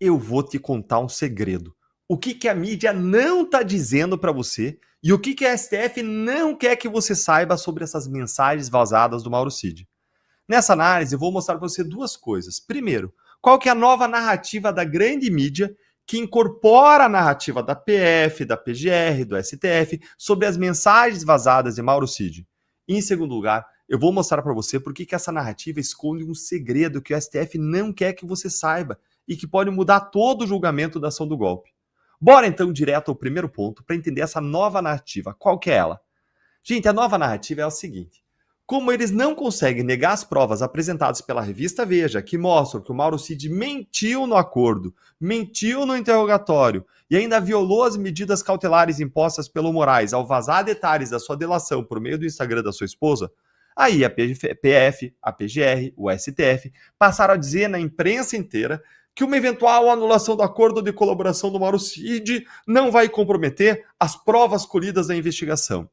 eu vou te contar um segredo. O que a mídia não está dizendo para você e o que a STF não quer que você saiba sobre essas mensagens vazadas do Mauro Cid. Nessa análise, eu vou mostrar para você duas coisas. Primeiro, qual que é a nova narrativa da grande mídia que incorpora a narrativa da PF, da PGR, do STF sobre as mensagens vazadas de Mauro Cid. E, em segundo lugar, eu vou mostrar para você por que essa narrativa esconde um segredo que o STF não quer que você saiba e que pode mudar todo o julgamento da ação do golpe. Bora então direto ao primeiro ponto para entender essa nova narrativa. Qual que é ela? Gente, a nova narrativa é o seguinte. Como eles não conseguem negar as provas apresentadas pela revista Veja, que mostram que o Mauro Cid mentiu no acordo, mentiu no interrogatório e ainda violou as medidas cautelares impostas pelo Moraes ao vazar detalhes da sua delação por meio do Instagram da sua esposa, aí a PF, a PGR, o STF passaram a dizer na imprensa inteira que uma eventual anulação do acordo de colaboração do Mauro Cid não vai comprometer as provas colhidas da investigação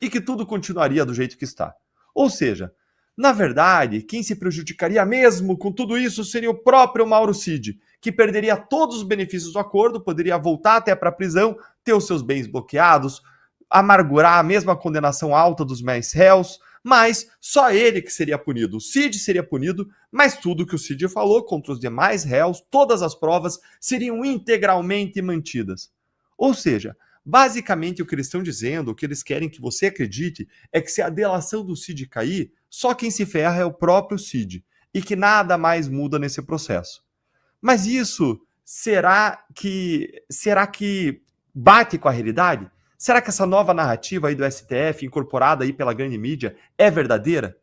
e que tudo continuaria do jeito que está. Ou seja, na verdade, quem se prejudicaria mesmo com tudo isso seria o próprio Mauro Cid, que perderia todos os benefícios do acordo, poderia voltar até para a prisão, ter os seus bens bloqueados, amargurar a mesma condenação alta dos mais réus, mas só ele que seria punido. O Cid seria punido, mas tudo que o Cid falou contra os demais réus, todas as provas, seriam integralmente mantidas. Ou seja, basicamente o que eles estão dizendo, o que eles querem que você acredite, é que se a delação do Cid cair, só quem se ferra é o próprio Cid, e que nada mais muda nesse processo. Mas isso, será que bate com a realidade? Será que essa nova narrativa aí do STF, incorporada aí pela grande mídia, é verdadeira?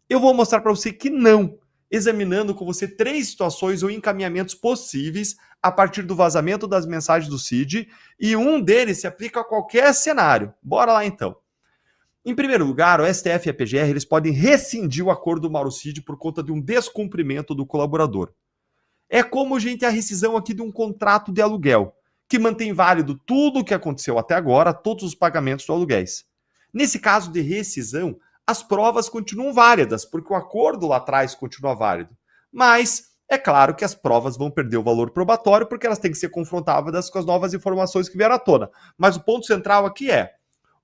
Eu vou mostrar para você que não, examinando com você 3 situações ou encaminhamentos possíveis a partir do vazamento das mensagens do Cid, e um deles se aplica a qualquer cenário. Bora lá então. Em primeiro lugar, o STF e a PGR eles podem rescindir o acordo do Mauro Cid por conta de um descumprimento do colaborador. É como, gente, a rescisão aqui de um contrato de aluguel, que mantém válido tudo o que aconteceu até agora, todos os pagamentos do aluguéis. Nesse caso de rescisão, as provas continuam válidas, porque o acordo lá atrás continua válido. Mas é claro que as provas vão perder o valor probatório, porque elas têm que ser confrontadas com as novas informações que vieram à tona. Mas o ponto central aqui é,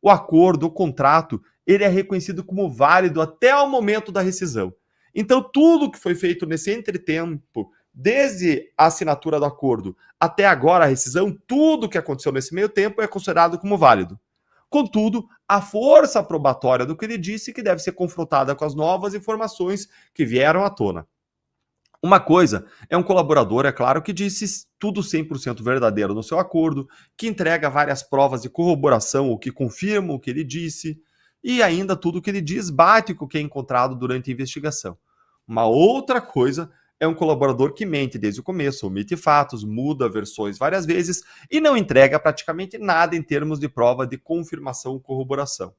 o acordo, o contrato, ele é reconhecido como válido até o momento da rescisão. Então, tudo que foi feito nesse entretempo, desde a assinatura do acordo até agora a rescisão, tudo que aconteceu nesse meio tempo é considerado como válido. Contudo, a força probatória do que ele disse que deve ser confrontada com as novas informações que vieram à tona. Uma coisa é um colaborador, é claro, que disse tudo 100% verdadeiro no seu acordo, que entrega várias provas de corroboração ou que confirmam o que ele disse, e ainda tudo o que ele diz bate com o que é encontrado durante a investigação. Uma outra coisa é um colaborador que mente desde o começo, omite fatos, muda versões várias vezes e não entrega praticamente nada em termos de prova de confirmação ou corroboração.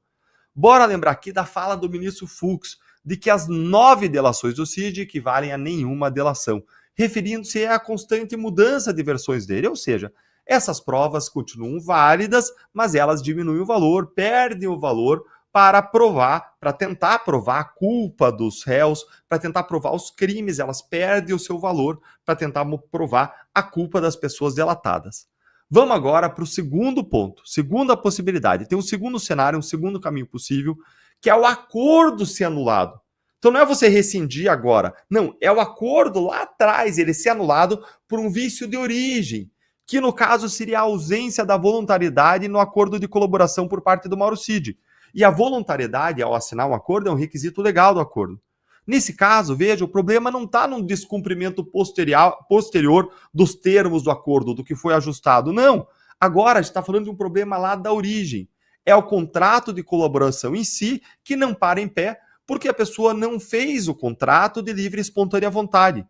Bora lembrar aqui da fala do ministro Fux, de que as 9 delações do Cid equivalem a nenhuma delação, referindo-se à constante mudança de versões dele, ou seja, essas provas continuam válidas, mas elas diminuem o valor, perdem o valor para provar, para tentar provar a culpa dos réus, para tentar provar os crimes, elas perdem o seu valor para tentar provar a culpa das pessoas delatadas. Vamos agora para o segundo ponto, segunda possibilidade. Tem um segundo cenário, um segundo caminho possível, que é o acordo ser anulado. Então não é você rescindir agora, não, é o acordo lá atrás, ele ser anulado por um vício de origem, que no caso seria a ausência da voluntariedade no acordo de colaboração por parte do Mauro Cid. E a voluntariedade, ao assinar um acordo, é um requisito legal do acordo. Nesse caso, veja, o problema não está num descumprimento posterior dos termos do acordo, do que foi ajustado. Não. Agora a gente está falando de um problema lá da origem. É o contrato de colaboração em si que não para em pé, porque a pessoa não fez o contrato de livre e espontânea vontade.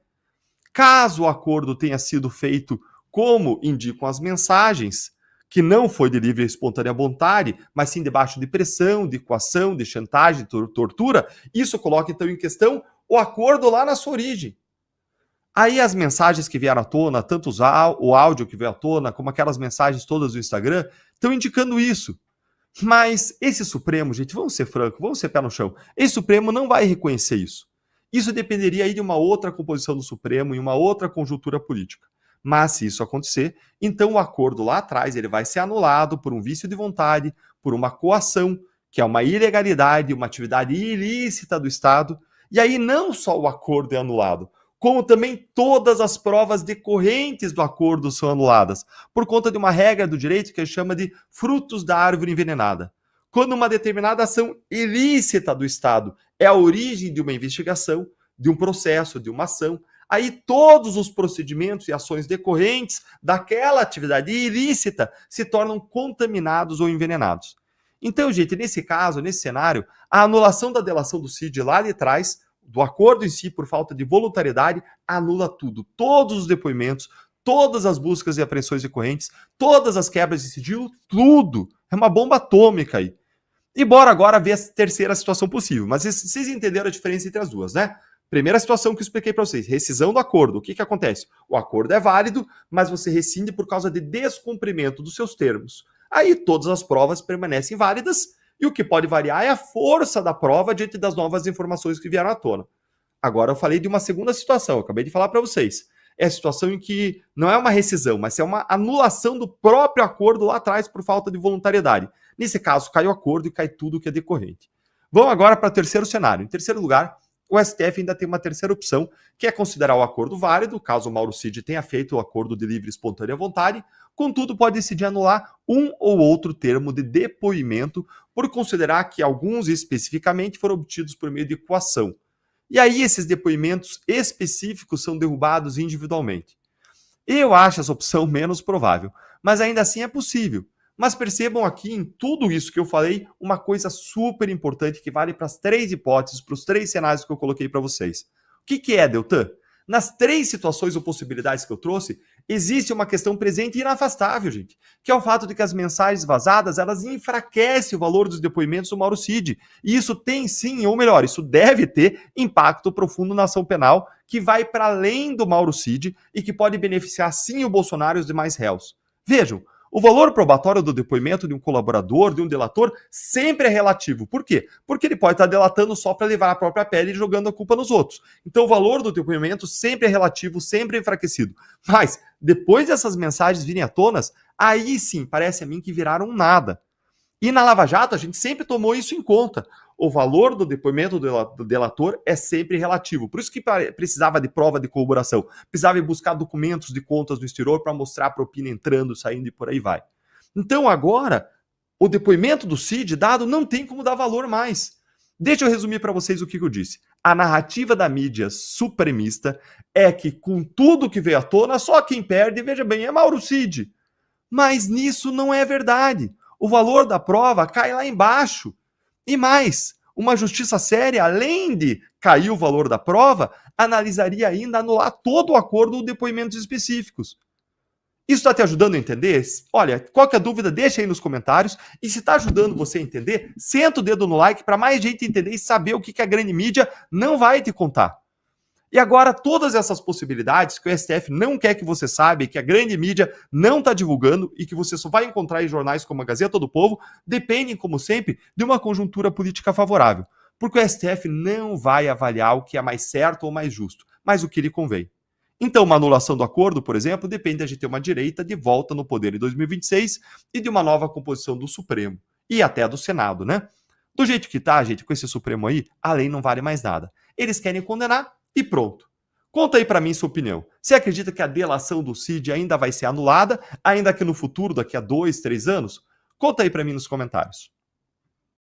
Caso o acordo tenha sido feito como indicam as mensagens, que não foi de livre e espontânea vontade, mas sim debaixo de pressão, de coação, de chantagem, de tortura, isso coloca então em questão o acordo lá na sua origem. Aí as mensagens que vieram à tona, tanto o áudio que veio à tona, como aquelas mensagens todas do Instagram, estão indicando isso. Mas esse Supremo, gente, vamos ser francos, vamos ser pé no chão, esse Supremo não vai reconhecer isso. Isso dependeria aí de uma outra composição do Supremo e uma outra conjuntura política. Mas se isso acontecer, então o acordo lá atrás ele vai ser anulado por um vício de vontade, por uma coação, que é uma ilegalidade, uma atividade ilícita do Estado. E aí não só o acordo é anulado, como também todas as provas decorrentes do acordo são anuladas, por conta de uma regra do direito que a gente chama de frutos da árvore envenenada. Quando uma determinada ação ilícita do Estado é a origem de uma investigação, de um processo, de uma ação, aí todos os procedimentos e ações decorrentes daquela atividade ilícita se tornam contaminados ou envenenados. Então, gente, nesse caso, nesse cenário, a anulação da delação do CID lá de trás, do acordo em si por falta de voluntariedade, anula tudo. Todos os depoimentos, todas as buscas e apreensões recorrentes, todas as quebras de sigilo, tudo. É uma bomba atômica aí. E bora agora ver a terceira situação possível. Mas vocês entenderam a diferença entre as duas, né? Primeira situação que eu expliquei para vocês, rescisão do acordo. O que, que acontece? O acordo é válido, mas você rescinde por causa de descumprimento dos seus termos. Aí todas as provas permanecem válidas e o que pode variar é a força da prova diante das novas informações que vieram à tona. Agora eu falei de uma segunda situação, eu acabei de falar para vocês. É a situação em que não é uma rescisão, mas é uma anulação do próprio acordo lá atrás por falta de voluntariedade. Nesse caso, cai o acordo e cai tudo que é decorrente. Vamos agora para o terceiro cenário. Em terceiro lugar, o STF ainda tem uma terceira opção, que é considerar o acordo válido, caso o Mauro Cid tenha feito o acordo de livre e espontânea vontade, contudo pode decidir anular um ou outro termo de depoimento por considerar que alguns especificamente foram obtidos por meio de coação. E aí esses depoimentos específicos são derrubados individualmente. Eu acho essa opção menos provável, mas ainda assim é possível. Mas percebam aqui em tudo isso que eu falei, uma coisa super importante que vale para as três hipóteses, para os três cenários que eu coloquei para vocês. O que é, Deltan? Nas três situações ou possibilidades que eu trouxe, existe uma questão presente e inafastável, gente, que é o fato de que as mensagens vazadas, elas enfraquecem o valor dos depoimentos do Mauro Cid. E isso tem sim, ou melhor, isso deve ter impacto profundo na ação penal, que vai para além do Mauro Cid e que pode beneficiar sim o Bolsonaro e os demais réus. Vejam, o valor probatório do depoimento de um colaborador, de um delator, sempre é relativo. Por quê? Porque ele pode estar delatando só para levar a própria pele e jogando a culpa nos outros. Então o valor do depoimento sempre é relativo, sempre é enfraquecido. Mas, depois dessas mensagens virem à tona, aí sim, parece a mim que viraram nada. E na Lava Jato, a gente sempre tomou isso em conta. O valor do depoimento do delator é sempre relativo. Por isso que precisava de prova de corroboração. Precisava ir buscar documentos de contas no exterior para mostrar a propina entrando, saindo e por aí vai. Então agora, o depoimento do Cid dado não tem como dar valor mais. Deixa eu resumir para vocês o que eu disse. A narrativa da mídia supremista é que com tudo que veio à tona, só quem perde, veja bem, é Mauro Cid. Mas nisso não é verdade. O valor da prova cai lá embaixo. E mais, uma justiça séria, além de cair o valor da prova, analisaria ainda anular todo o acordo ou depoimentos específicos. Isso está te ajudando a entender? Olha, qualquer dúvida, deixa aí nos comentários. E se está ajudando você a entender, senta o dedo no like para mais gente entender e saber o que a grande mídia não vai te contar. E agora, todas essas possibilidades que o STF não quer que você saiba, que a grande mídia não está divulgando e que você só vai encontrar em jornais como a Gazeta do Povo, dependem, como sempre, de uma conjuntura política favorável. Porque o STF não vai avaliar o que é mais certo ou mais justo, mas o que lhe convém. Então, uma anulação do acordo, por exemplo, depende de ter uma direita de volta no poder em 2026 e de uma nova composição do Supremo e até do Senado, né? Do jeito que tá, gente, com esse Supremo aí, a lei não vale mais nada. Eles querem condenar e pronto. Conta aí para mim sua opinião. Você acredita que a delação do Cid ainda vai ser anulada, ainda que no futuro, daqui a 2, 3 anos? Conta aí para mim nos comentários.